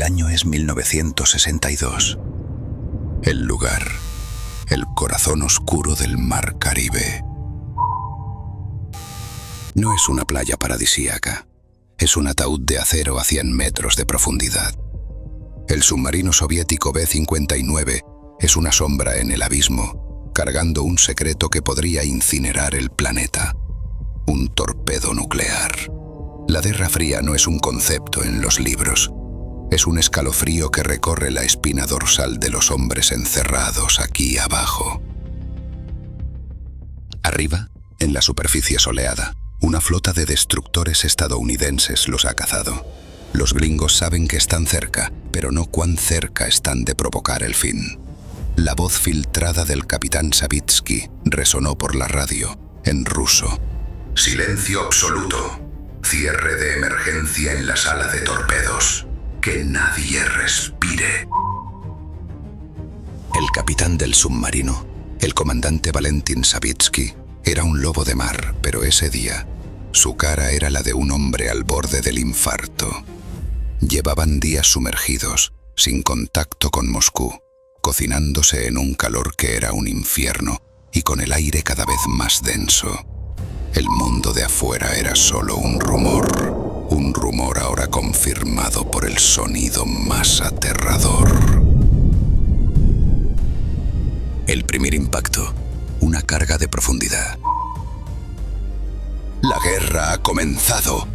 año es 1962. El lugar, el corazón oscuro del mar Caribe. No es una playa paradisíaca, es un ataúd de acero a 100 metros de profundidad. El submarino soviético B-59 es una sombra en el abismo, cargando un secreto que podría incinerar el planeta. Un torpedo nuclear. La Guerra Fría no es un concepto en los libros. Es un escalofrío que recorre la espina dorsal de los hombres encerrados aquí abajo. Arriba, en la superficie soleada, una flota de destructores estadounidenses los ha cazado. Los gringos saben que están cerca, pero no cuán cerca están de provocar el fin. La voz filtrada del capitán Savitsky resonó por la radio, en ruso. Silencio absoluto. Cierre de emergencia en la sala de torpedos. Que nadie respire. El capitán del submarino, el comandante Valentin Savitsky, era un lobo de mar, pero ese día, su cara era la de un hombre al borde del infarto. Llevaban días sumergidos, sin contacto con Moscú, cocinándose en un calor que era un infierno y con el aire cada vez más denso. El mundo de afuera era solo un rumor ahora confirmado por el sonido más aterrador. El primer impacto, una carga de profundidad. La guerra ha comenzado.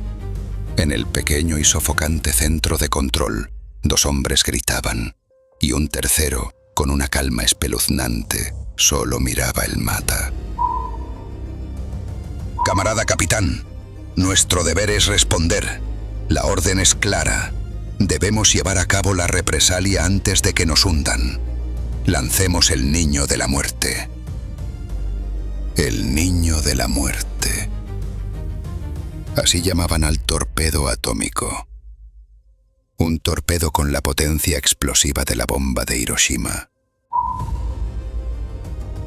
En el pequeño y sofocante centro de control, 2 hombres gritaban, y un tercero, con una calma espeluznante, solo miraba el mata. Camarada capitán, nuestro deber es responder. La orden es clara. Debemos llevar a cabo la represalia antes de que nos hundan. Lancemos el niño de la muerte. El niño de la muerte. Así llamaban al torpedo atómico. Un torpedo con la potencia explosiva de la bomba de Hiroshima.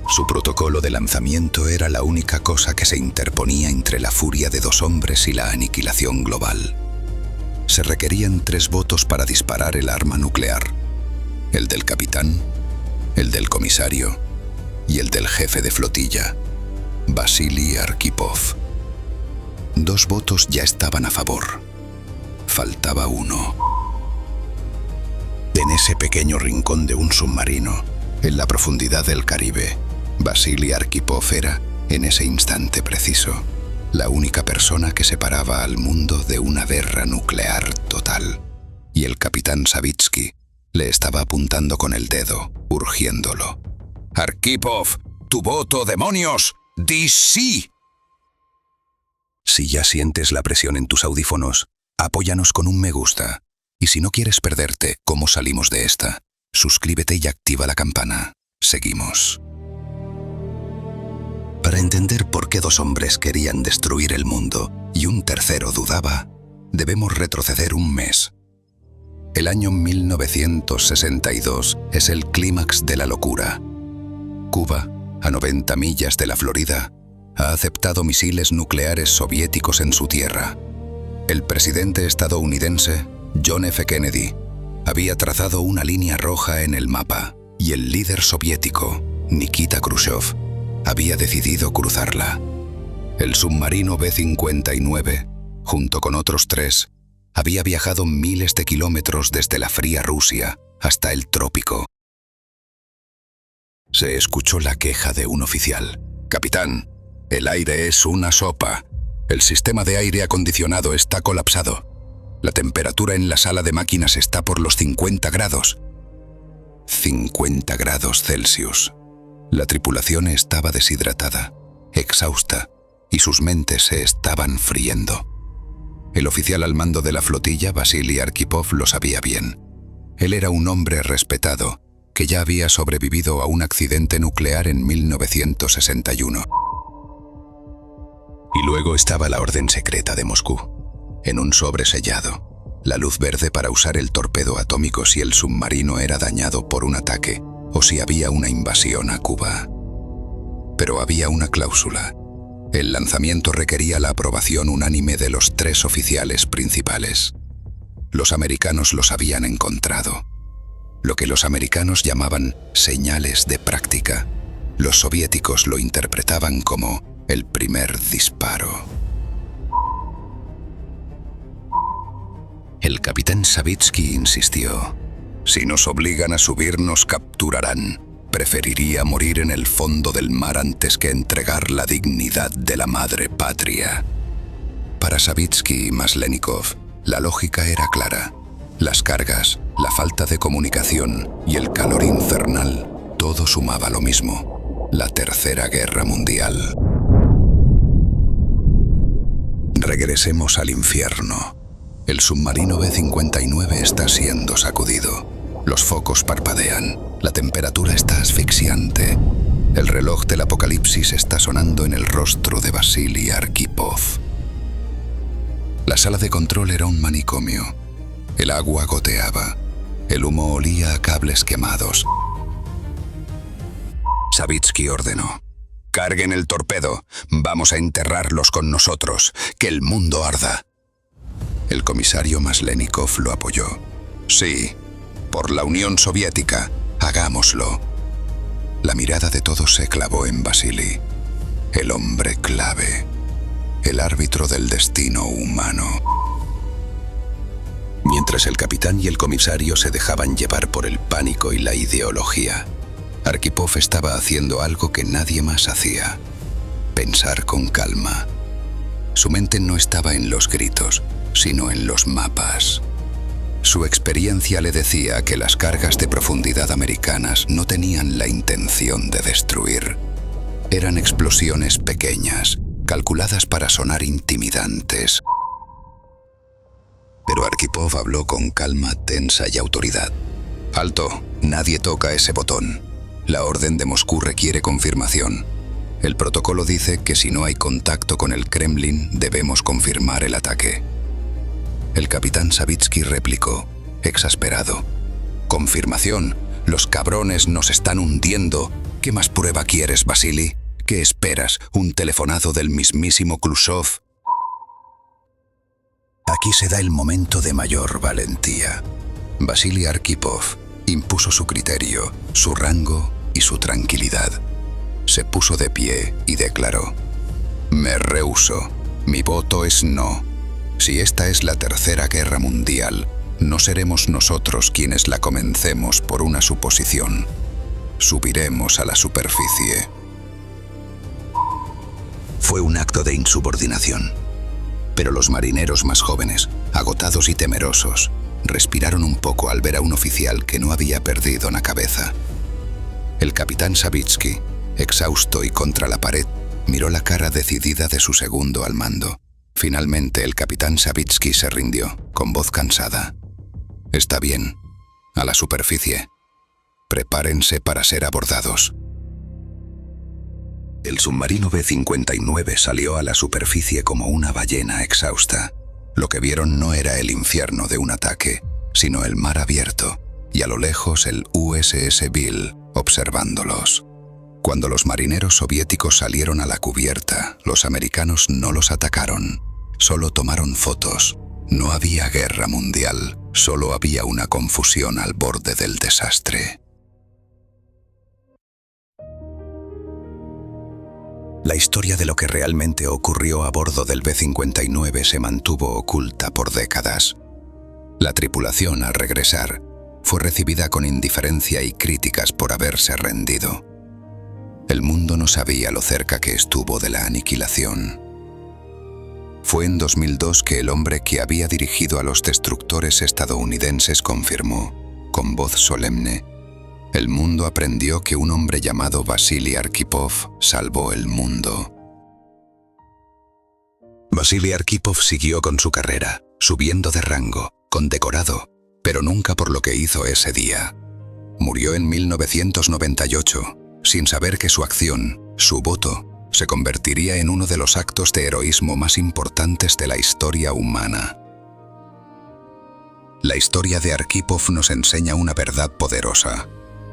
Su protocolo de lanzamiento era la única cosa que se interponía entre la furia de 2 hombres y la aniquilación global. Se requerían 3 votos para disparar el arma nuclear: el del capitán, el del comisario y el del jefe de flotilla, Vasily Arkhipov. 2 votos ya estaban a favor. Faltaba 1. En ese pequeño rincón de un submarino, en la profundidad del Caribe, Vasily Arkhipov era, en ese instante preciso, la única persona que separaba al mundo de una guerra nuclear total. Y el capitán Savitsky le estaba apuntando con el dedo, urgiéndolo. «Arkhipov, tu voto, demonios, di sí». Si ya sientes la presión en tus audífonos, apóyanos con un me gusta. Y si no quieres perderte cómo salimos de esta, suscríbete y activa la campana. Seguimos. Para entender por qué 2 hombres querían destruir el mundo y un tercero dudaba, debemos retroceder un mes. El año 1962 es el clímax de la locura. Cuba, a 90 millas de la Florida, ha aceptado misiles nucleares soviéticos en su tierra. El presidente estadounidense, John F. Kennedy, había trazado una línea roja en el mapa y el líder soviético, Nikita Khrushchev, había decidido cruzarla. El submarino B-59, junto con otros 3, había viajado miles de kilómetros desde la fría Rusia hasta el trópico. Se escuchó la queja de un oficial. «Capitán, el aire es una sopa. El sistema de aire acondicionado está colapsado. La temperatura en la sala de máquinas está por los 50 grados. 50 grados Celsius. La tripulación estaba deshidratada, exhausta, y sus mentes se estaban friendo. El oficial al mando de la flotilla, Vasily Arkhipov, lo sabía bien. Él era un hombre respetado, que ya había sobrevivido a un accidente nuclear en 1961. Y luego estaba la orden secreta de Moscú, en un sobre sellado, la luz verde para usar el torpedo atómico si el submarino era dañado por un ataque o si había una invasión a Cuba. Pero había una cláusula. El lanzamiento requería la aprobación unánime de los 3 oficiales principales. Los americanos los habían encontrado. Lo que los americanos llamaban señales de práctica, los soviéticos lo interpretaban como el primer disparo. El capitán Savitsky insistió: «Si nos obligan a subir, nos capturarán. Preferiría morir en el fondo del mar antes que entregar la dignidad de la madre patria». Para Savitsky y Maslenikov, la lógica era clara. Las cargas, la falta de comunicación y el calor infernal, todo sumaba lo mismo: la Tercera Guerra Mundial. Regresemos al infierno. El submarino B-59 está siendo sacudido. Los focos parpadean, la temperatura está asfixiante. El reloj del apocalipsis está sonando en el rostro de Vasily Arkhipov. La sala de control era un manicomio. El agua goteaba. El humo olía a cables quemados. Savitsky ordenó: «Carguen el torpedo. Vamos a enterrarlos con nosotros. Que el mundo arda». El comisario Maslenikov lo apoyó. «Sí, por la Unión Soviética, hagámoslo». La mirada de todos se clavó en Vasily, el hombre clave, el árbitro del destino humano. Mientras el capitán y el comisario se dejaban llevar por el pánico y la ideología, Arkhipov estaba haciendo algo que nadie más hacía: pensar con calma. Su mente no estaba en los gritos, sino en los mapas. Su experiencia le decía que las cargas de profundidad americanas no tenían la intención de destruir. Eran explosiones pequeñas, calculadas para sonar intimidantes. Pero Arkhipov habló con calma tensa y autoridad. «Alto, nadie toca ese botón. La orden de Moscú requiere confirmación. El protocolo dice que si no hay contacto con el Kremlin, debemos confirmar el ataque». El capitán Savitsky replicó, exasperado: «¿Confirmación? Los cabrones nos están hundiendo. ¿Qué más prueba quieres, Vasily? ¿Qué esperas? ¿Un telefonado del mismísimo Khrushchev?». Aquí se da el momento de mayor valentía. Vasily Arkhipov impuso su criterio, su rango y su tranquilidad. Se puso de pie y declaró: «Me rehúso. Mi voto es no. Si esta es la Tercera Guerra Mundial, no seremos nosotros quienes la comencemos por una suposición. Subiremos a la superficie». Fue un acto de insubordinación. Pero los marineros más jóvenes, agotados y temerosos, respiraron un poco al ver a un oficial que no había perdido la cabeza. El capitán Savitsky, exhausto y contra la pared, miró la cara decidida de su segundo al mando. Finalmente el capitán Savitsky se rindió, con voz cansada. «Está bien. A la superficie. Prepárense para ser abordados». El submarino B-59 salió a la superficie como una ballena exhausta. Lo que vieron no era el infierno de un ataque, sino el mar abierto, y a lo lejos el USS Bill observándolos. Cuando los marineros soviéticos salieron a la cubierta, los americanos no los atacaron, solo tomaron fotos. No había guerra mundial, solo había una confusión al borde del desastre. La historia de lo que realmente ocurrió a bordo del B-59 se mantuvo oculta por décadas. La tripulación, al regresar, fue recibida con indiferencia y críticas por haberse rendido. El mundo no sabía lo cerca que estuvo de la aniquilación. Fue en 2002 que el hombre que había dirigido a los destructores estadounidenses confirmó, con voz solemne: «El mundo aprendió que un hombre llamado Vasily Arkhipov salvó el mundo». Vasily Arkhipov siguió con su carrera, subiendo de rango, condecorado, pero nunca por lo que hizo ese día. Murió en 1998, sin saber que su acción, su voto, se convertiría en uno de los actos de heroísmo más importantes de la historia humana. La historia de Arkhipov nos enseña una verdad poderosa.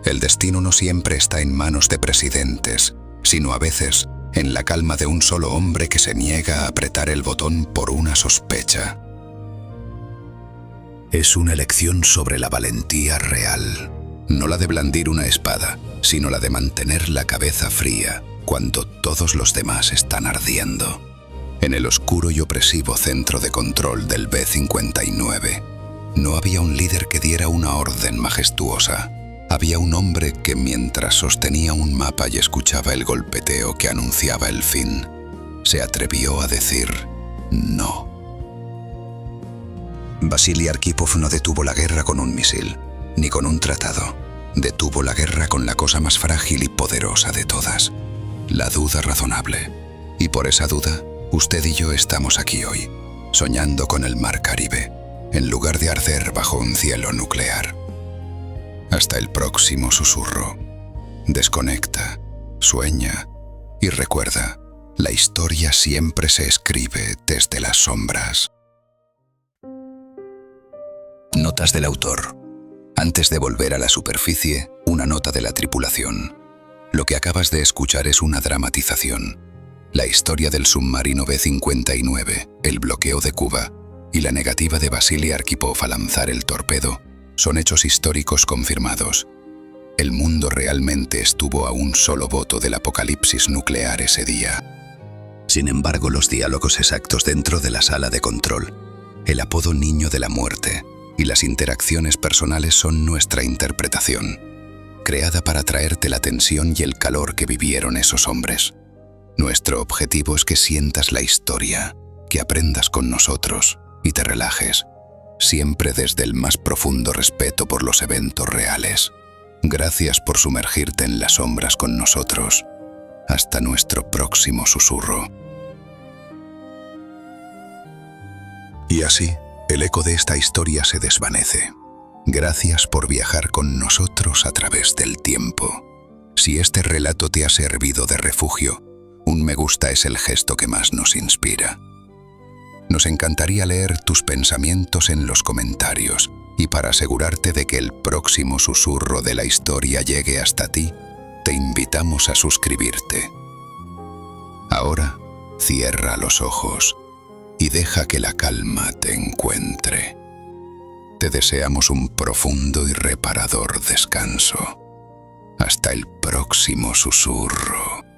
El destino no siempre está en manos de presidentes, sino a veces en la calma de un solo hombre que se niega a apretar el botón por una sospecha. Es una lección sobre la valentía real. No la de blandir una espada, sino la de mantener la cabeza fría cuando todos los demás están ardiendo. En el oscuro y opresivo centro de control del B-59, no había un líder que diera una orden majestuosa. Había un hombre que, mientras sostenía un mapa y escuchaba el golpeteo que anunciaba el fin, se atrevió a decir no. Vasily Arkhipov no detuvo la guerra con un misil, ni con un tratado. Detuvo la guerra con la cosa más frágil y poderosa de todas, la duda razonable. Y por esa duda, usted y yo estamos aquí hoy, soñando con el mar Caribe, en lugar de arder bajo un cielo nuclear. Hasta el próximo susurro. Desconecta, sueña y recuerda, la historia siempre se escribe desde las sombras. Notas del autor. Antes de volver a la superficie, una nota de la tripulación. Lo que acabas de escuchar es una dramatización. La historia del submarino B-59, el bloqueo de Cuba y la negativa de Vasily Arkhipov a lanzar el torpedo son hechos históricos confirmados. El mundo realmente estuvo a un solo voto del apocalipsis nuclear ese día. Sin embargo, los diálogos exactos dentro de la sala de control, el apodo Niño de la Muerte y las interacciones personales son nuestra interpretación, creada para traerte la tensión y el calor que vivieron esos hombres. Nuestro objetivo es que sientas la historia, que aprendas con nosotros y te relajes, siempre desde el más profundo respeto por los eventos reales. Gracias por sumergirte en las sombras con nosotros. Hasta nuestro próximo susurro. Y así, el eco de esta historia se desvanece. Gracias por viajar con nosotros a través del tiempo. Si este relato te ha servido de refugio, un me gusta es el gesto que más nos inspira. Nos encantaría leer tus pensamientos en los comentarios y para asegurarte de que el próximo susurro de la historia llegue hasta ti, te invitamos a suscribirte. Ahora, cierra los ojos y deja que la calma te encuentre. Te deseamos un profundo y reparador descanso. Hasta el próximo susurro.